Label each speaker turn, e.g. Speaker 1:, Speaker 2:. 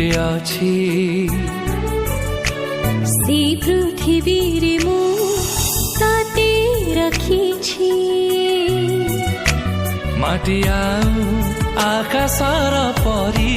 Speaker 1: କେତେ ଅଛି
Speaker 2: ସେ ପୃଥିବୀରେ ମୁଁ ତତେ ରଖିଛି
Speaker 1: ମାଟି ଆଉ ଆକାଶର ପରି